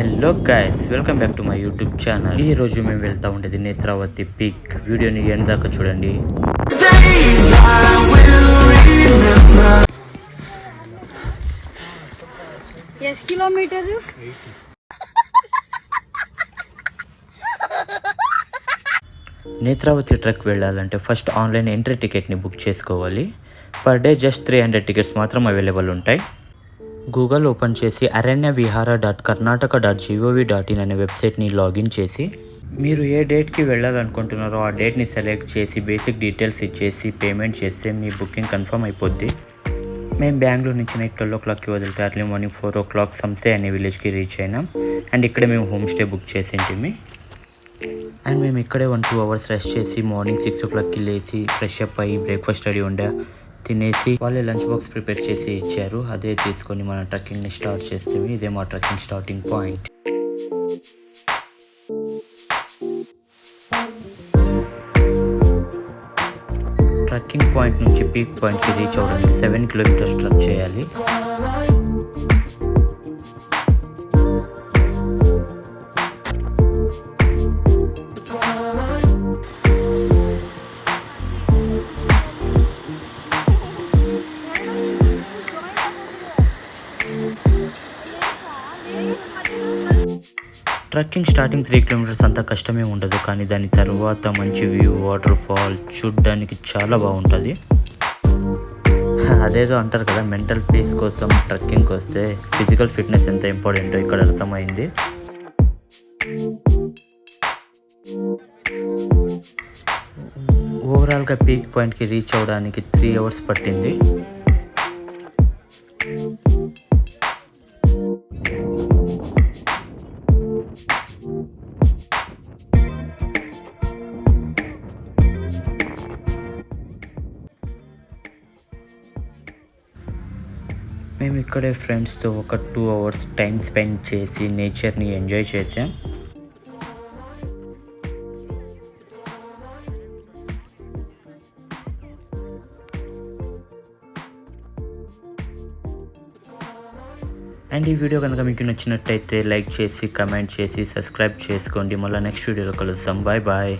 Hello guys, welcome back to my YouTube channel. ఈ రోజు మేము వెళ్తా ఉండేది నేత్రావతి పీక్. వీడియోని ఎండ్ దాకా చూడండి. కిలోమీటర్ నేత్రావతి ట్రెక్ వెళ్ళాలంటే ఫస్ట్ ఆన్లైన్ ఎంట్రీ టికెట్ని బుక్ చేసుకోవాలి. పర్ డే జస్ట్ 300 టికెట్స్ మాత్రం అవైలబుల్ ఉంటాయి. గూగుల్ ఓపెన్ చేసి aranyavihara.karnataka.gov.in అనే వెబ్సైట్ని లాగిన్ చేసి మీరు ఏ డేట్కి వెళ్ళాలనుకుంటున్నారో ఆ డేట్ని సెలెక్ట్ చేసి బేసిక్ డీటెయిల్స్ ఇచ్చేసి పేమెంట్ చేస్తే మీ బుకింగ్ కన్ఫర్మ్ అయిపోద్ది. మేము బెంగళూరు నుంచి నైట్ 12 o'clockకి వదిలితే అర్లీ మార్నింగ్ 4 o'clock సంస్థే అనే విలేజ్కి రీచ్ అయినాం. అండ్ ఇక్కడ మేము హోమ్ స్టే బుక్ చేసింటిమి. అండ్ మేము ఇక్కడే 1-2 hours రెస్ట్ చేసి మార్నింగ్ 6 o'clockకి లేచి ఫ్రెష్ అప్ అయ్యి బ్రేక్ఫాస్ట్ రెడీ ఉండే తినేసి వాళ్ళే లంచ్ బాక్స్ ప్రిపేర్ చేసి ఇచ్చారు. అదే తీసుకొని మన ట్రెక్కింగ్ని స్టార్ట్ చేస్తాము. ఇదే మా trekking starting point. Trekking point నుంచి పీక్ పాయింట్కి రీచ్ అవ్వడానికి 7 kilometers ట్రెక్ చేయాలి. ట్రెక్కింగ్ స్టార్టింగ్ 3 kilometers అంత కష్టమే ఉండదు, కానీ దాని తర్వాత మంచి వ్యూ, వాటర్ ఫాల్ చూడ్డానికి చాలా బాగుంటుంది. అదేదో అంటారు కదా, మెంటల్ పీస్ కోసం ట్రెక్కింగ్కి వస్తే ఫిజికల్ ఫిట్నెస్ ఎంత ఇంపార్టెంటో ఇక్కడ అర్థమైంది. ఓవరాల్గా పీక్ పాయింట్కి రీచ్ అవ్వడానికి 3 hours పట్టింది. మేము ఇక్కడే ఫ్రెండ్స్తో ఒక 2 hours టైం స్పెండ్ చేసి నేచర్ని ఎంజాయ్ చేసాం. అండ్ ఈ వీడియో కనుక మీకు నచ్చినట్టయితే లైక్ చేసి కమెంట్ చేసి సబ్స్క్రైబ్ చేసుకోండి. మళ్ళీ నెక్స్ట్ వీడియోలో కలుద్దాం. Bye bye.